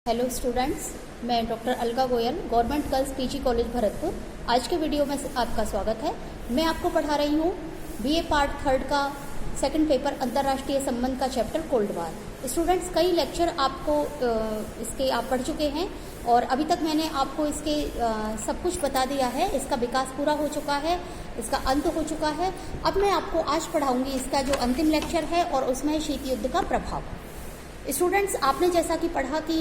Hello students, मैं doctor Alka Goyal, government girls PG college Bharatpur. आज के वीडियो में आपका स्वागत है। मैं आपको पढ़ा रही हूँ बीए पार्ट 3 का सेकंड पेपर अंतर्राष्ट्रीय संबंध का चैप्टर कोल्ड वार। स्टूडेंट्स, कई लेक्चर आपको इसके आप पढ़ चुके हैं और अभी तक मैंने आपको इसके सब कुछ बता दिया है। इसका विकास पूरा हो चुका है, इसका अंत हो चुका है। अब मैं आपको आज पढ़ाऊँगी इसका जो अंतिम लेक्चर है और उसमें शीत युद्ध का प्रभाव। स्टूडेंट्स, आपने जैसा कि पढ़ा कि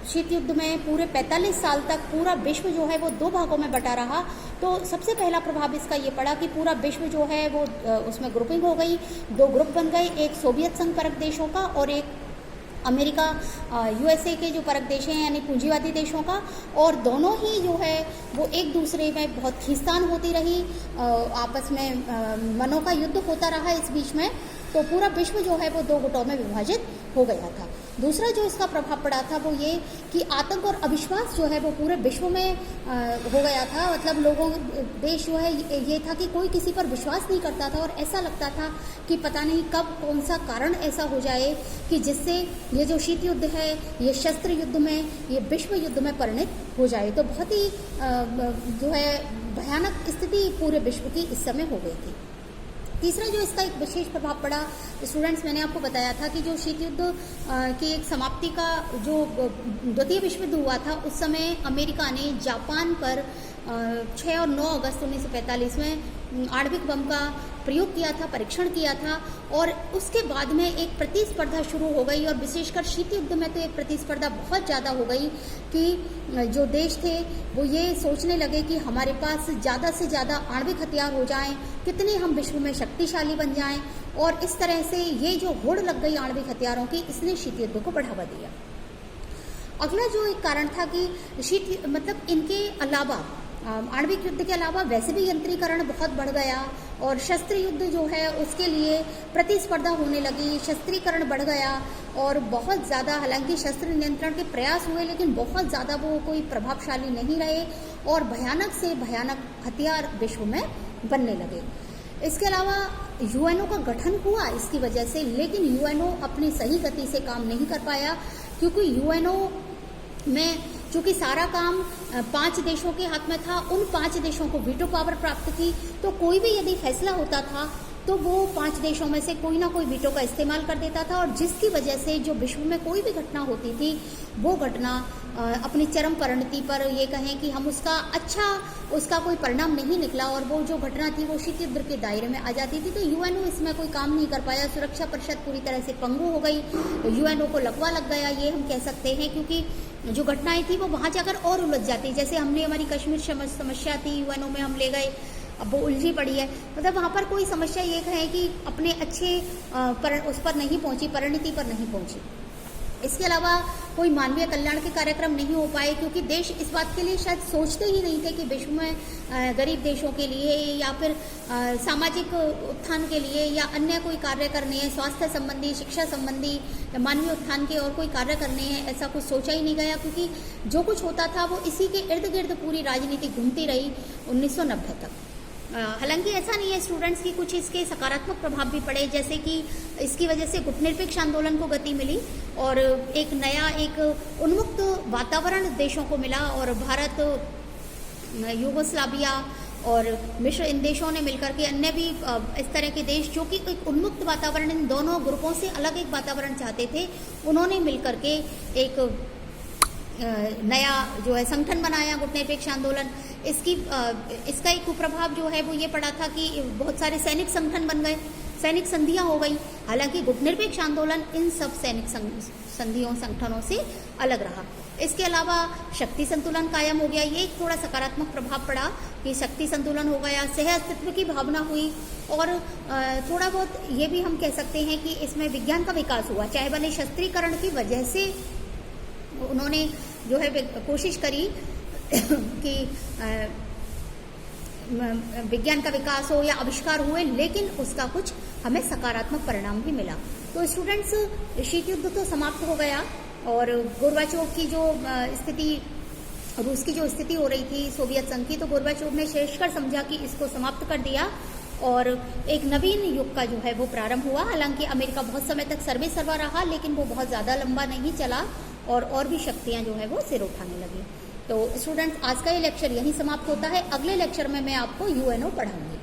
शीत युद्ध में पूरे 45 साल तक पूरा विश्व जो है वो दो भागों में बटा रहा। तो सबसे पहला प्रभाव इसका ये पड़ा कि पूरा विश्व जो है वो उसमें ग्रुपिंग हो गई, दो ग्रुप बन गए, एक सोवियत संघ परक देशों का और एक अमेरिका यूएसए के जो परक देश हैं यानी पूंजीवादी देशों का। और दोनों ही जो है वो एक दूसरे में बहुत खींचतान होती रही, आपस में मनों का युद्ध होता रहा इस बीच में। तो पूरा विश्व जो है वो दो गुटों में विभाजित हो गया था। दूसरा जो इसका प्रभाव पड़ा था वो ये कि आतंक और अविश्वास जो है वो पूरे विश्व में हो गया था। मतलब लोगों देश जो है ये था कि कोई किसी पर विश्वास नहीं करता था और ऐसा लगता था कि पता नहीं कब कौन सा कारण ऐसा हो जाए कि जिससे ये जो शीत युद्ध है ये शस्त्र युद्ध में, ये विश्व युद्ध में परिणत हो जाए। तो बहुत ही जो है भयानक स्थिति पूरे विश्व की इस समय हो गई थी। तीसरा जो इसका एक विशेष प्रभाव पड़ा स्टूडेंट्स, मैंने आपको बताया था कि जो शीत युद्ध की एक समाप्ति का जो द्वितीय विश्व युद्ध हुआ था उस समय अमेरिका ने जापान पर 6 और 9 अगस्त 1945 में आणविक बम का प्रयोग किया था, परीक्षण किया था। और उसके बाद में एक प्रतिस्पर्धा शुरू हो गई और विशेषकर शीत युद्ध में तो एक प्रतिस्पर्धा बहुत ज़्यादा हो गई कि जो देश थे वो ये सोचने लगे कि हमारे पास ज़्यादा से ज़्यादा आणविक हथियार हो जाएं, कितने हम विश्व में शक्तिशाली बन जाएं। और इस तरह से ये जो होड़ लग गई आणविक हथियारों की, इसने शीत युद्ध को बढ़ावा दिया। अगला जो एक कारण था कि मतलब इनके अलावा आणविक युद्ध के अलावा वैसे भी यंत्रीकरण बहुत बढ़ गया और शस्त्र युद्ध जो है उसके लिए प्रतिस्पर्धा होने लगी, शस्त्रीकरण बढ़ गया और बहुत ज़्यादा, हालांकि शस्त्र नियंत्रण के प्रयास हुए लेकिन बहुत ज़्यादा वो कोई प्रभावशाली नहीं रहे और भयानक से भयानक हथियार विश्व में बनने लगे। इसके अलावा यूएनओ का गठन हुआ इसकी वजह से, लेकिन यूएनओ अपनी सही गति से काम नहीं कर पाया क्योंकि यूएनओ में चूंकि सारा काम 5 देशों के हाथ में था, उन 5 देशों को वीटो पावर प्राप्त थी। तो कोई भी यदि फैसला होता था तो वो 5 देशों में से कोई ना कोई वीटो का इस्तेमाल कर देता था और जिसकी वजह से जो विश्व में कोई भी घटना होती थी वो घटना अपनी चरम परिणति पर, ये कहें कि हम उसका कोई परिणाम नहीं निकला और वो जो घटना थी वो शीत युद्ध के दायरे में आ जाती थी। तो यूएनओ इसमें कोई काम नहीं कर पाया, सुरक्षा परिषद पूरी तरह से पंगु हो गई, यूएनओ को लकवा लग गया, ये हम कह सकते हैं। क्योंकि जो घटनाएं थी वो वहाँ जाकर और उलझ जाती, जैसे हमने हमारी कश्मीर समस्या थी यूएनओ में हम ले गए, अब वो उलझी पड़ी है। मतलब वहाँ पर कोई समस्या ये है कि अपने अच्छे उस पर नहीं पहुँची, परिणति पर नहीं पहुँची। इसके अलावा कोई मानवीय कल्याण के कार्यक्रम नहीं हो पाए क्योंकि देश इस बात के लिए शायद सोचते ही नहीं थे कि विश्व में गरीब देशों के लिए या फिर सामाजिक उत्थान के लिए या अन्य कोई कार्य करने हैं, स्वास्थ्य संबंधी, शिक्षा संबंधी या मानवीय उत्थान के और कोई कार्य करने हैं, ऐसा कुछ सोचा ही नहीं गया क्योंकि जो कुछ होता था वो इसी के इर्द गिर्द पूरी राजनीति घूमती रही 1990 तक। हालांकि ऐसा नहीं है स्टूडेंट्स की कुछ इसके सकारात्मक प्रभाव भी पड़े, जैसे कि इसकी वजह से गुटनिरपेक्ष आंदोलन को गति मिली और एक नया एक उन्मुक्त वातावरण देशों को मिला और भारत, यूगोस्लाविया और मिस्र, इन देशों ने मिलकर के, अन्य भी इस तरह के देश जो कि एक उन्मुक्त वातावरण, इन दोनों ग्रुपों से अलग एक वातावरण चाहते थे, उन्होंने मिलकर के एक नया जो है संगठन बनाया, गुटनिरपेक्ष आंदोलन। इसका एक कुप्रभाव जो है वो ये पड़ा था कि बहुत सारे सैनिक संगठन बन गए, सैनिक संधियां हो गई। हालांकि गुटनिरपेक्ष आंदोलन इन सब सैनिक संधियों, संगठनों से अलग रहा। इसके अलावा शक्ति संतुलन कायम हो गया, ये एक थोड़ा सकारात्मक प्रभाव पड़ा कि शक्ति संतुलन हो गया, सह अस्तित्व की भावना हुई और थोड़ा बहुत ये भी हम कह सकते हैं कि इसमें विज्ञान का विकास हुआ। चाहे भले शस्त्रीकरण की वजह से उन्होंने जो है कोशिश करी कि विज्ञान का विकास हो या आविष्कार हुए, लेकिन उसका कुछ हमें सकारात्मक परिणाम भी मिला। तो स्टूडेंट्स, शीत युद्ध तो समाप्त हो गया और गोर्बाचोव की जो स्थिति, रूस की जो स्थिति हो रही थी सोवियत संघ की, तो गोर्बाचोव ने श्रेष्ठकर समझा कि इसको समाप्त कर दिया और एक नवीन युग का जो है वो प्रारंभ हुआ। हालांकि अमेरिका बहुत समय तक सर्वे सर्वा रहा लेकिन वो बहुत ज़्यादा लंबा नहीं चला और भी शक्तियाँ जो है वो सिर उठाने लगी। तो स्टूडेंट्स, आज का ये लेक्चर यहीं समाप्त होता है। अगले लेक्चर में मैं आपको UNO पढ़ाऊंगी।